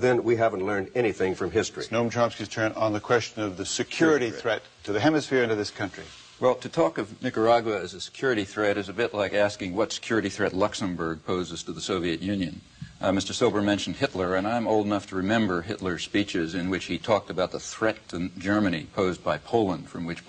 then we haven't learned anything from history. It's Noam Chomsky's turn on the question of the security threat to the hemisphere and to this country. Well, to talk of Nicaragua as a security threat is a bit like asking what security threat Luxembourg poses to the Soviet Union. Mr. Silber mentioned Hitler, and I'm old enough to remember Hitler's speeches in which he talked about the threat to Germany posed by Poland, from which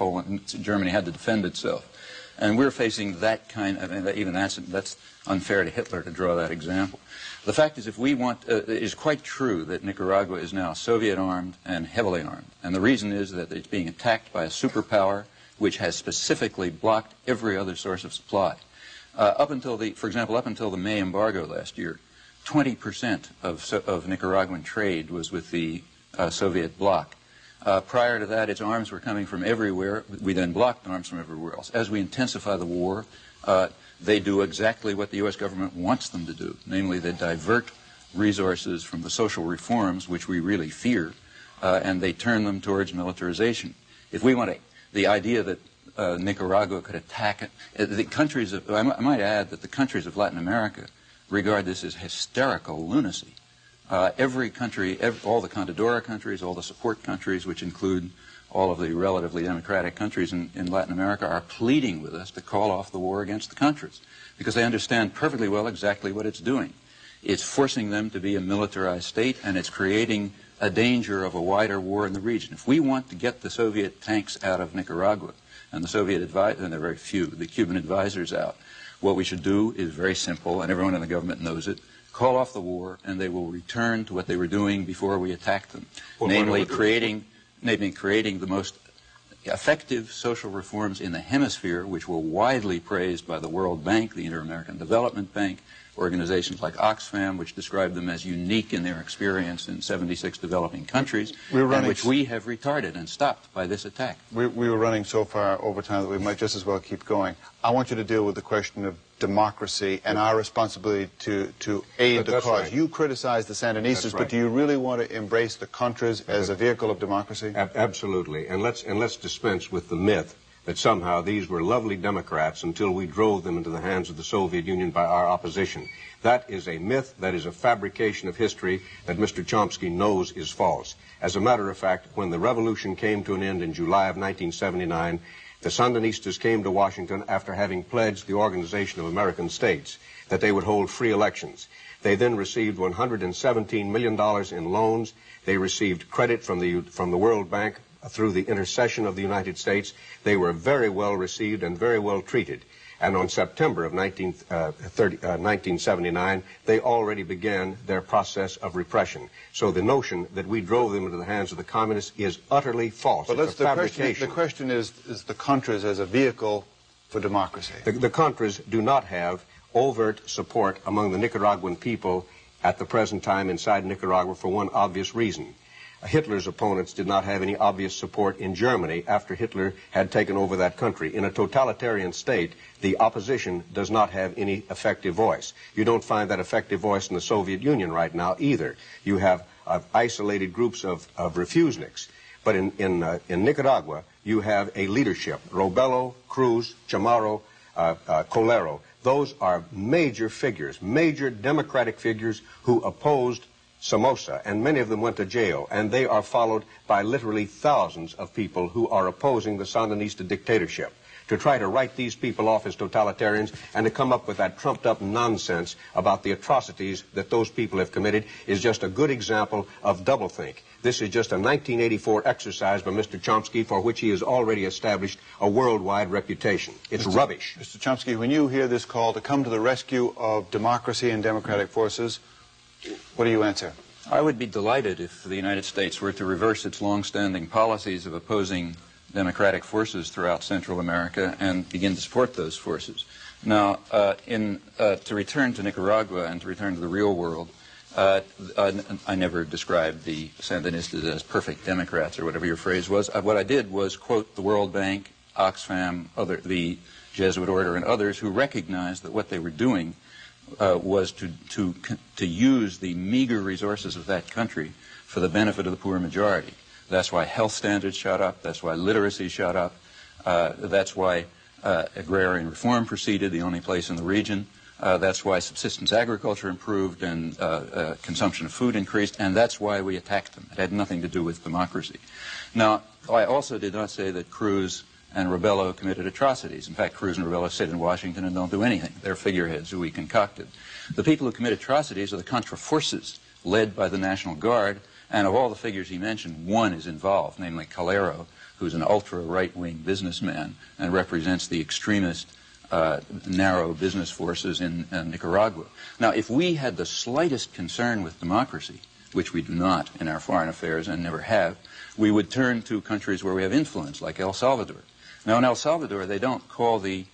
Germany had to defend itself. And we're facing that kind of, even that's unfair to Hitler to draw that example. The fact is, if we want, it is quite true that Nicaragua is now Soviet-armed and heavily armed. And the reason is that it's being attacked by a superpower which has specifically blocked every other source of supply. For example, up until the May embargo last year, 20% of Nicaraguan trade was with the Soviet bloc. Prior to that, its arms were coming from everywhere. We then blocked arms from everywhere else. As we intensify the war, they do exactly what the U.S. government wants them to do, namely they divert resources from the social reforms which we really fear, and they turn them towards militarization. If we want to, the idea that Nicaragua could attack the countries of, I might add that the countries of Latin America regard this as hysterical lunacy. Every country, all the Contadora countries, all the support countries, which include all of the relatively democratic countries in Latin America, are pleading with us to call off the war against the Contras, because they understand perfectly well exactly what it's doing. It's forcing them to be a militarized state, and it's creating a danger of a wider war in the region. If we want to get the Soviet tanks out of Nicaragua, and the Soviet advisors, and they're very few, the Cuban advisors out, what we should do is very simple, and everyone in the government knows it: call off the war, and they will return to what they were doing before we attacked them, namely creating the most effective social reforms in the hemisphere, which were widely praised by the World Bank, the Inter-American Development Bank, organizations like Oxfam, which describe them as unique in their experience in 76 developing countries, and which we have retarded and stopped by this attack. We were running so far over time that we might just as well keep going. I want you to deal with the question of democracy and our responsibility to aid the cause. Right. You criticize the Sandinistas, but do you really want to embrace the Contras as a vehicle of democracy? Absolutely. And let's dispense with the myth that somehow these were lovely Democrats until we drove them into the hands of the Soviet Union by our opposition. That is a myth, that is a fabrication of history that Mr. Chomsky knows is false. As a matter of fact, when the revolution came to an end in July of 1979, the Sandinistas came to Washington after having pledged the Organization of American States that they would hold free elections. They then received $117 million in loans. They received credit from the World Bank through the intercession of the United States. They were very well received and very well treated. And on September of 1979, they already began their process of repression. So the notion that we drove them into the hands of the communists is utterly false. But it's a fabrication. The question is the Contras as a vehicle for democracy. The Contras do not have overt support among the Nicaraguan people at the present time inside Nicaragua for one obvious reason. Hitler's opponents did not have any obvious support in Germany after Hitler had taken over that country. In a totalitarian state, the opposition does not have any effective voice. You don't find that effective voice in the Soviet Union right now either. You have isolated groups of refuseniks. But in Nicaragua, you have a leadership: Robelo, Cruz, Chamorro, Colero. Those are major figures, major democratic figures who opposed Somoza, and many of them went to jail, and they are followed by literally thousands of people who are opposing the Sandinista dictatorship. To try to write these people off as totalitarians and to come up with that trumped-up nonsense about the atrocities that those people have committed is just a good example of doublethink. This is just a 1984 exercise by Mr. Chomsky for which he has already established a worldwide reputation. It's rubbish. Mr. Chomsky, when you hear this call to come to the rescue of democracy and democratic forces, what do you answer? I would be delighted if the United States were to reverse its long-standing policies of opposing democratic forces throughout Central America and begin to support those forces. Now, to return to Nicaragua and to return to the real world, I never described the Sandinistas as perfect Democrats or whatever your phrase was. What I did was quote the World Bank, Oxfam, the Jesuit Order, and others who recognized that what they were doing was to use the meager resources of that country for the benefit of the poor majority. That's why health standards shot up. That's why literacy shot up. That's why agrarian reform proceeded, the only place in the region That's why subsistence agriculture improved and consumption of food increased, and that's why we attacked them. It had nothing to do with democracy. Now, I also did not say that Cruz and Rebello committed atrocities. In fact, Cruz and Rebello sit in Washington and don't do anything. They're figureheads who we concocted. The people who commit atrocities are the Contra forces led by the National Guard, and of all the figures he mentioned, one is involved, namely Calero, who's an ultra-right-wing businessman and represents the extremist narrow business forces in Nicaragua. Now, if we had the slightest concern with democracy, which we do not in our foreign affairs and never have, we would turn to countries where we have influence, like El Salvador. Now, in El Salvador, they don't call the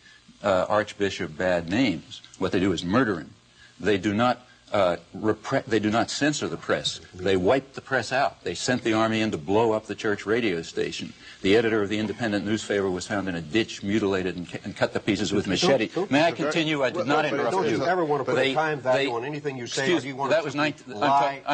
archbishop bad names. What they do is murder him. They do not they do not censor the press. They wiped the press out. They sent the army in to blow up the church radio station. The editor of the independent newspaper was found in a ditch, mutilated and cut to pieces with machete. May I continue? I did not interrupt you. Don't you ever want to put a time value on anything you say? Excuse me, that was I'm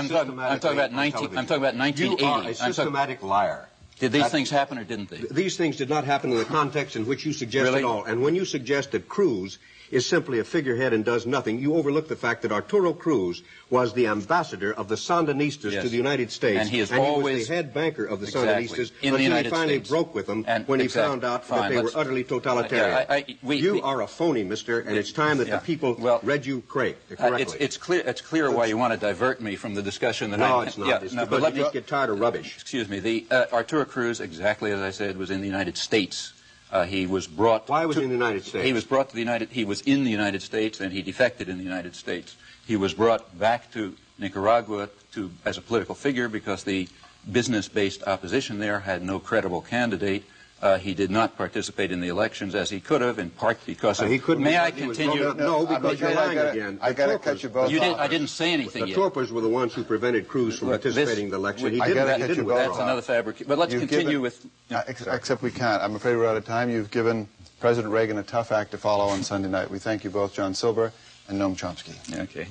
talking about 1980. You are a systematic liar. Did these things happen or didn't they? These things did not happen in the context in which you suggest at all. And when you suggest that Cruz is simply a figurehead and does nothing, you overlook the fact that Arturo Cruz was the ambassador of the Sandinistas to the United States. And he was the head banker of the Sandinistas until he finally broke with them when he found out that they were utterly totalitarian. You are a phony, mister, and it's time that the people read you correctly. It's clear why you want to divert me from the discussion that No, it's not. It's because you just get tired of rubbish. Excuse me. Arturo Cruz, exactly as I said, was in the United States. He was brought. Why was he in the United States? He was brought to the United. He was in the United States, and he defected in the United States. He was brought back to Nicaragua as a political figure because the business-based opposition there had no credible candidate. He did not participate in the elections as he could have, in part because of. May I continue? No, because you're lying again. I got to cut you both off. I didn't say anything yet. The Torpers were the ones who prevented Cruz from participating in the election. He didn't. That's another fabrication. But let's continue with. Except we can't. I'm afraid we're out of time. You've given President Reagan a tough act to follow on Sunday night. We thank you both, John Silber and Noam Chomsky. Okay.